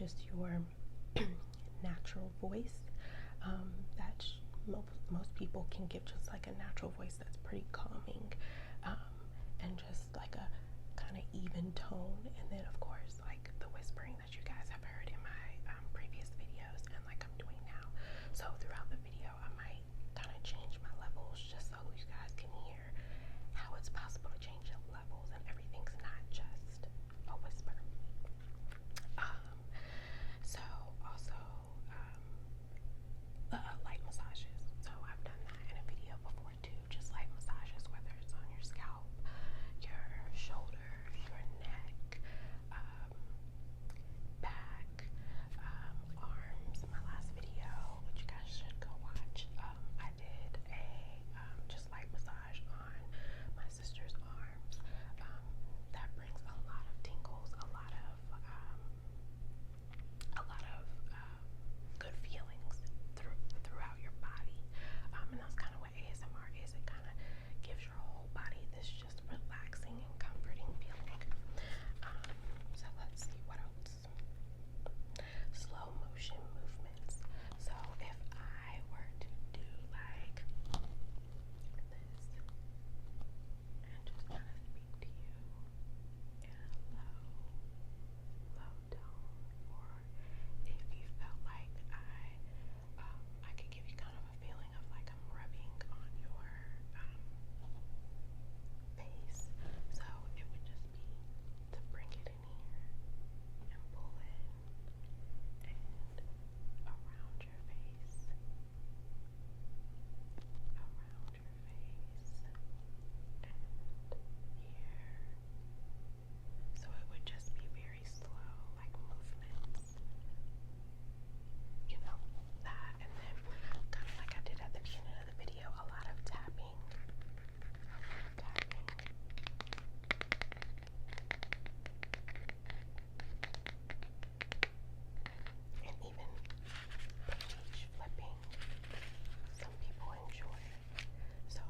just your natural voice. That most people can give just like a natural voice that's pretty calming, and just like a kind of even tone. And then of course like the whispering that you guys have heard in my previous videos and like I'm doing now. So throughout the video I might kind of change my levels just so you guys can hear how it's possible to change the levels and everything's not just a whisper. So also light massages. So I've done that in a video before too, just light massages, whether it's on your scalp, your shoulders, your neck, back, arms. My last video, which you guys should go watch, I did a just light massage on my sister's arms. That brings a lot of tingles, a lot of good feelings throughout your body, and that's kind of what ASMR is. It kind of gives your whole body this just relaxing and comforting feeling. So let's see what else. Slow motion movements. So if I were to do like this and just kind of speak to you in a low tone, or if you felt like I could give you kind of a feeling of like I'm rubbing on your face. So it would just be to bring it in here and pull in and around your face, and here. So it would just be very slow, like movements, you know, that. And then kind of like I did at the beginning of the video, a lot of tapping, and even page flipping. Some people enjoy. So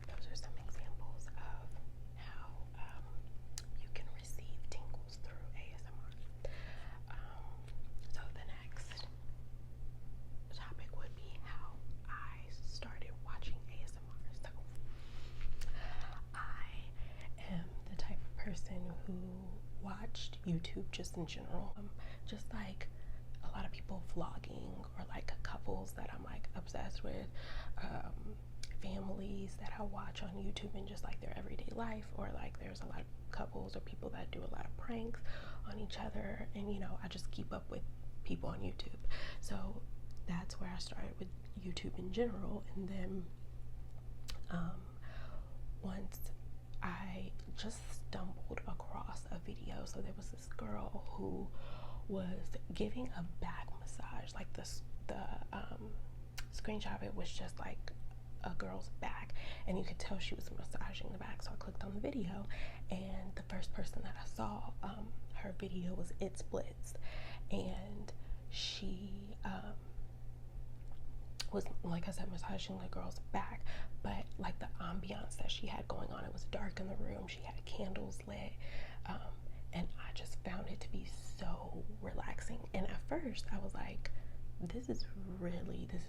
those are some examples of how you can receive tingles through ASMR. So the next topic would be how I started watching ASMR. So I am the type of person who watched YouTube just in general, just like a lot of people vlogging, or like couples that I'm like obsessed with, families that I watch on YouTube and just like their everyday life, or like there's a lot of couples or people that do a lot of pranks on each other, and you know, I just keep up with people on YouTube. So that's where I started with YouTube in general. And then once I just stumbled across a video. So there was this girl who was giving a back massage. Like the screenshot of it was just like a girl's back, and you could tell she was massaging the back. So I clicked on the video, and the first person that I saw, her video was It Splits, and she was, like I said, massaging the girl's back, but like the ambiance that she had going on, it was dark in the room, she had candles lit, and I just found it to be so relaxing. And at first I was like, this is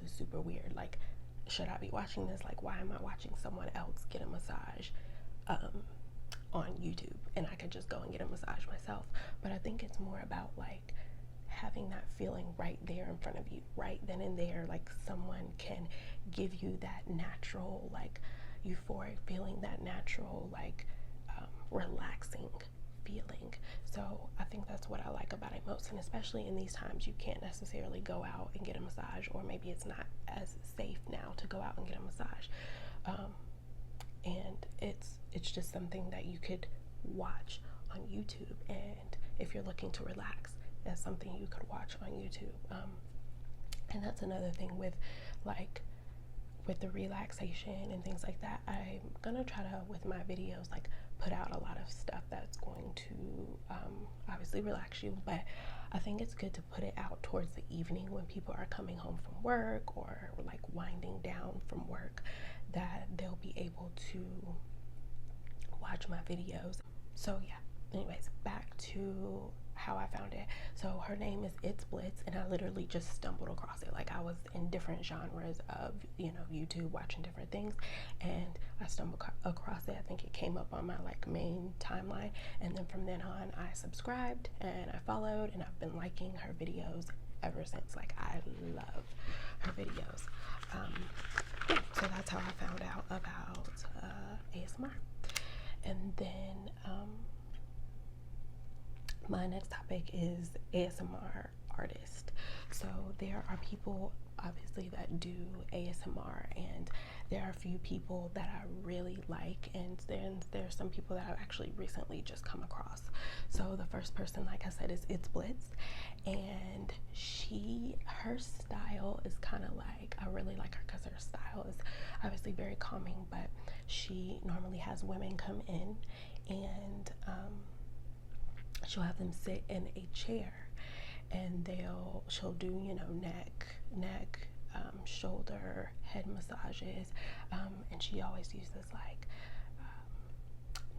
super weird. Like, should I be watching this? Like, why am I watching someone else get a massage on YouTube, and I could just go and get a massage myself? But I think it's more about like having that feeling right there in front of you, right then and there. Like, someone can give you that natural, like, euphoric feeling, that natural, like, relaxing feeling. So I think that's what I like about it most. And especially in these times, you can't necessarily go out and get a massage, or maybe it's not as safe now to go out and get a massage, and it's just something that you could watch on YouTube. And if you're looking to relax, that's something you could watch on YouTube. And that's another thing with like with the relaxation and things like that. I'm gonna try to, with my videos, like put out a lot of stuff that's going to obviously relax you, but I think it's good to put it out towards the evening when people are coming home from work, or like winding down from work, that they'll be able to watch my videos. So yeah, anyways, back to how I found it. So her name is It's Blitz, and I literally just stumbled across it. Like, I was in different genres of, you know, YouTube, watching different things, and I stumbled across it. I think it came up on my like main timeline, and then from then on I subscribed and I followed, and I've been liking her videos ever since. Like, I love her videos. Yeah, so that's how I found out about ASMR. And then my next topic is ASMR artist. So there are people obviously that do ASMR, and there are a few people that I really like, and then there's some people that I've actually recently just come across. So the first person, like I said, is It's Blitz, and her style is kind of like, I really like her because her style is obviously very calming, but she normally has women come in, and she'll have them sit in a chair, and she'll do, you know, neck, shoulder, head massages, and she always uses like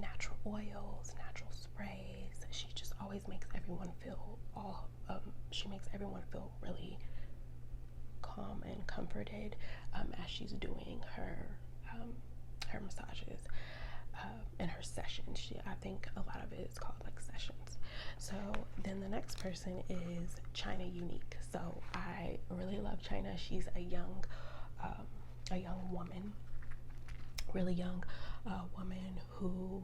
natural oils, natural sprays. She just always makes everyone feel she makes everyone feel really calm and comforted as she's doing her massages and her sessions. I think a lot of it is called like sessions. So then the next person is China Unique. So I really love China. She's a young woman, really young woman who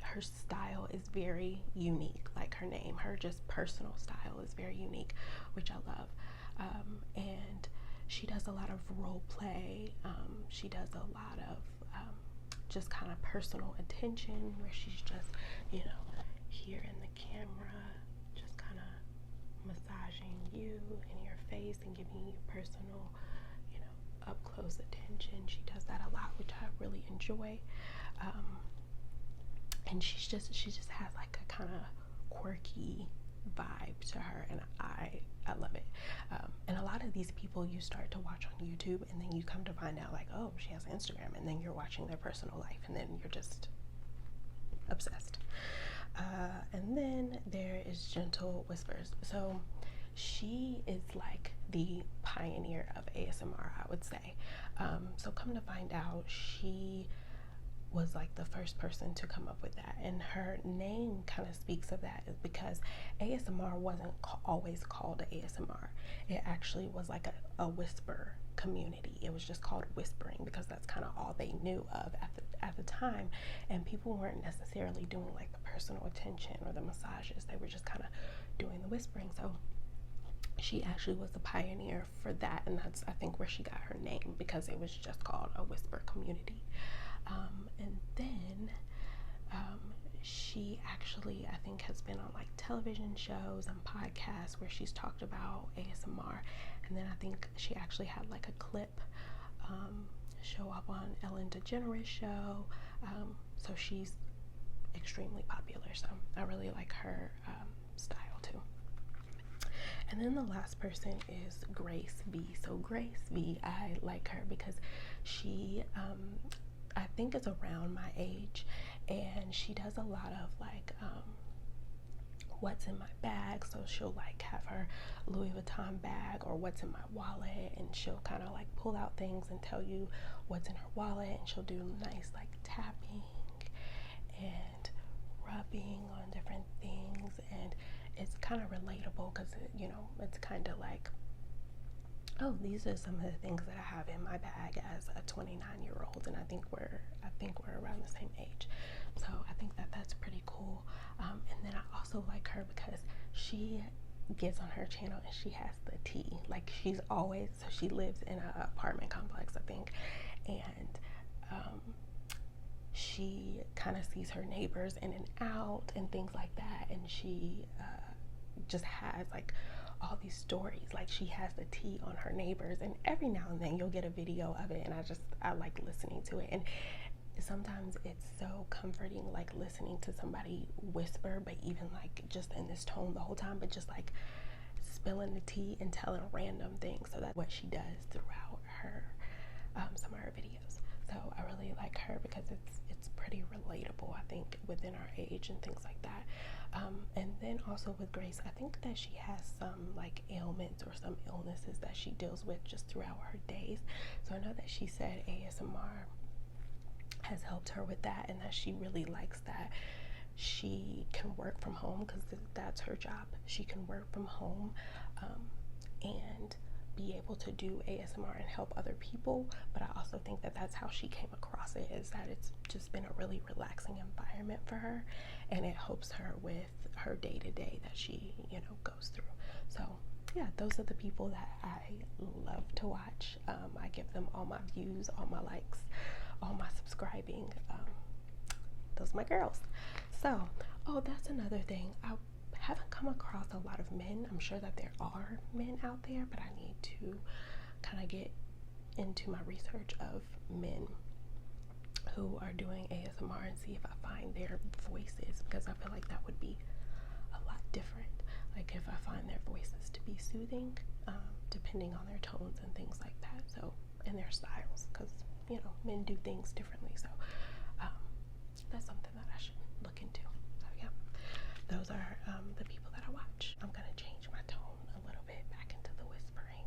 her style is very unique. Like her name, her just personal style is very unique, which I love. And she does a lot of role play. She does a lot of just kind of personal attention, where she's just, you know, here in the camera, just kind of massaging you in your face and giving you personal, you know, up close attention. She does that a lot, which I really enjoy. And she just has like a kind of quirky vibe to her, and I love it. And a lot of these people you start to watch on YouTube, and then you come to find out like, oh, she has Instagram, and then you're watching their personal life, and then you're just obsessed. And then there is Gentle Whispers. So she is like the pioneer of ASMR, I would say. So come to find out, she was like the first person to come up with that, and her name kind of speaks of that, is because ASMR wasn't always called ASMR. It actually was like a whisper community. It was just called whispering because that's kind of all they knew of at the time, and people weren't necessarily doing like the personal attention or the massages. They were just kind of doing the whispering. So she actually was the pioneer for that, and that's, I think, where she got her name, because it was just called a whisper community. And then she actually, I think, has been on like television shows and podcasts where she's talked about ASMR. And then I think she actually had like a clip show up on Ellen DeGeneres show. So she's extremely popular. So I really like her style too. And then the last person is Grace V. So Grace V, I like her because she I think is around my age, and she does a lot of like what's in my bag. So she'll like have her Louis Vuitton bag or what's in my wallet, and she'll kind of like pull out things and tell you what's in her wallet, and she'll do nice like tapping and rubbing on different things, and it's kind of relatable because, you know, it's kind of like, oh, these are some of the things that I have in my bag as a 29-year-old, and I think we're around the same age. So I think that that's pretty cool. And then I also like her because she gives on her channel, and she has the tea. Like, she's always, so she lives in an apartment complex, I think, and she kind of sees her neighbors in and out and things like that, and she just has like all these stories. Like, she has the tea on her neighbors, and every now and then you'll get a video of it, and I like listening to it. And sometimes it's so comforting, like listening to somebody whisper, but even like just in this tone the whole time, but just like spilling the tea and telling random things. So that's what she does throughout her some of her videos. So I really like her because it's pretty relatable, I think, within our age and things like that. And then also with Grace, I think that she has some like ailments or some illnesses that she deals with just throughout her days. So I know that she said ASMR has helped her with that, and that she really likes that she can work from home, because that's her job. She can work from home, and be able to do ASMR and help other people. But I also think that that's how she came across it, is that it's just been a really relaxing environment for her, and it helps her with her day-to-day that she, you know, goes through. So yeah, those are the people that I love to watch. I give them all my views, all my likes, all my subscribing. Those are my girls. So, oh, that's another thing. I haven't come across a lot of men. I'm sure that there are men out there, but I need to kind of get into my research of men who are doing ASMR and see if I find their voices, because I feel like that would be a lot different. Like if I find their voices to be soothing, depending on their tones and things like that. So, and their styles, because you know, men do things differently. So that's something that I should look into. So yeah, those are the people that I watch. I'm gonna change my tone a little bit back into the whispering,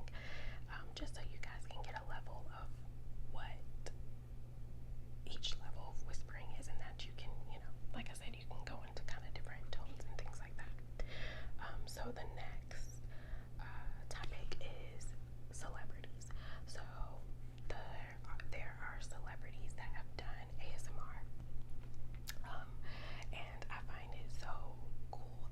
just so you guys can get a level of what each level of whispering is, and that you can, you know, like I said, you can go into kind of different tones and things like that. So the next topic is celebrities. So there are celebrities that have done ASMR, and I find it so cool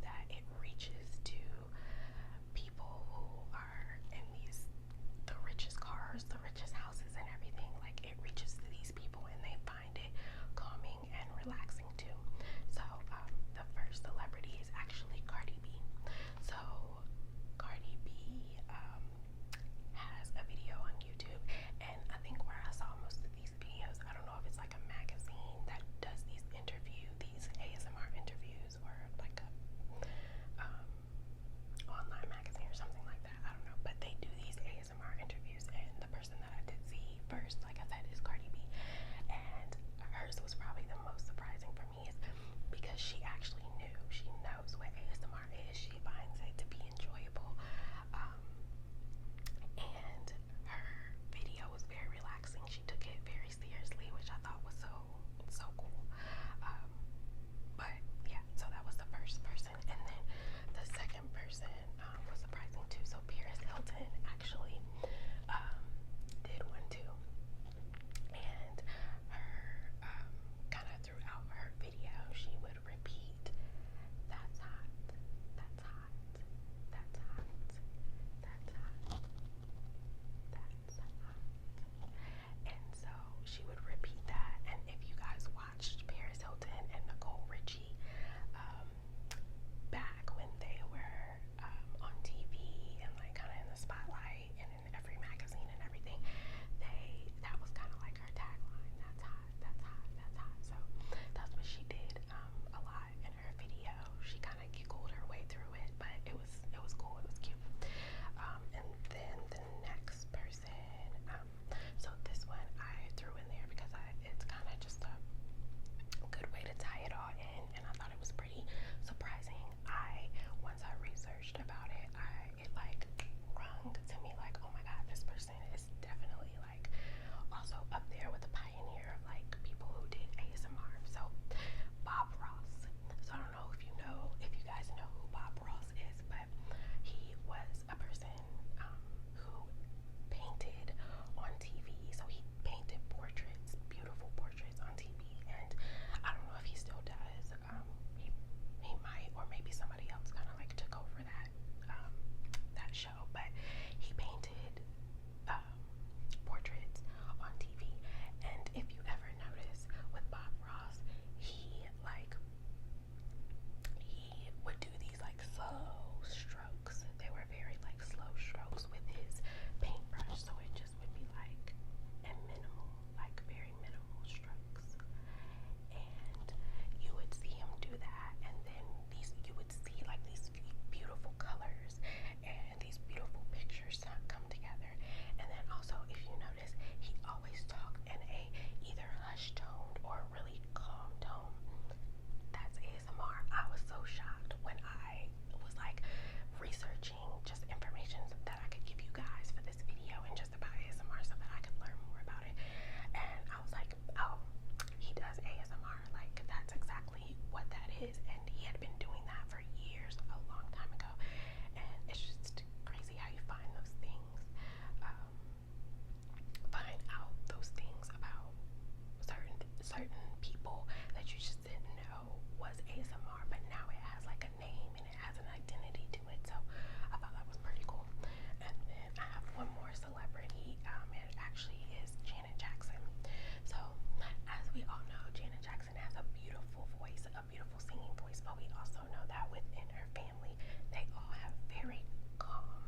but we also know that within her family, they all have very calm,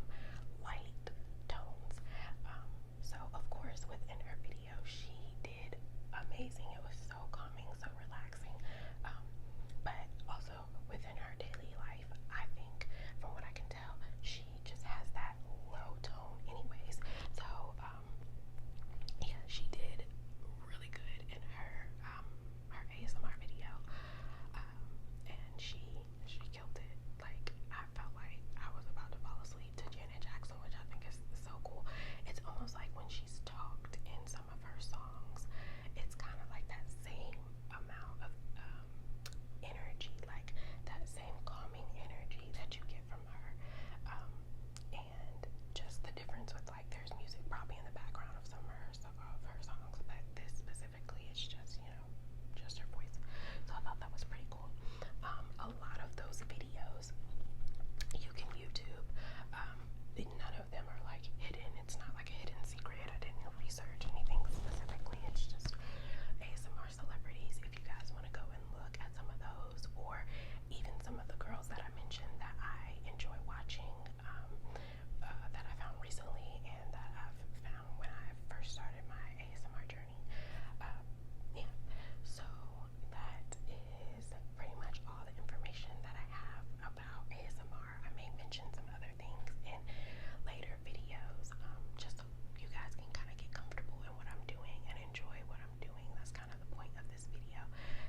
light tones. So of course, within her video, she did amazing. It was so calming, so relaxing. But also within her daily life, I think, from what I can tell, she just has that low tone anyways. So yeah, she did really good in her ASMR video. And she killed it. Like, I felt like I was about to fall asleep to Janet Jackson, which I think is so cool. It's almost like when she's talked in some of her songs, it's kind of like that same amount of energy, like that same calming energy that you get from her. And just the difference with, like, there's music probably in the background of some of her songs, but this specifically is just, just her voice. So I thought that was pretty cool. A lot of those videos you can YouTube. None of them are like hidden. It's not like a hidden secret. I didn't research anything specifically. It's just ASMR celebrities. If you guys want to go and look at some of those, or even some of the girls that I mentioned that I enjoy watching, that I found recently and that I've found when I first started my ASMR journey. Yeah, so that is pretty much all the information that I have about ASMR. I may mention some other things in later videos, just so you guys can kind of get comfortable in what I'm doing and enjoy what I'm doing. That's kind of the point of this video,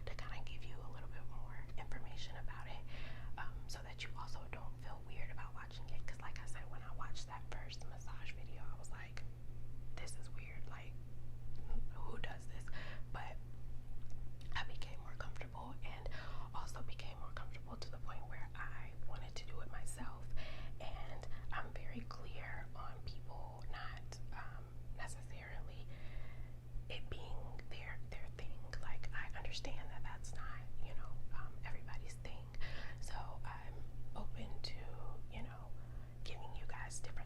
to kind of give you a little bit more information about it, so that you also don't feel weird about watching it. Because like I said, when I watched that first massage video, I was like, this is weird, like, who does this? But I became more comfortable, and also became more comfortable to the point where I wanted to do it myself. And I'm very clear on people not necessarily it being their thing. Like, I understand that that's not, everybody's thing. So I'm open to, giving you guys different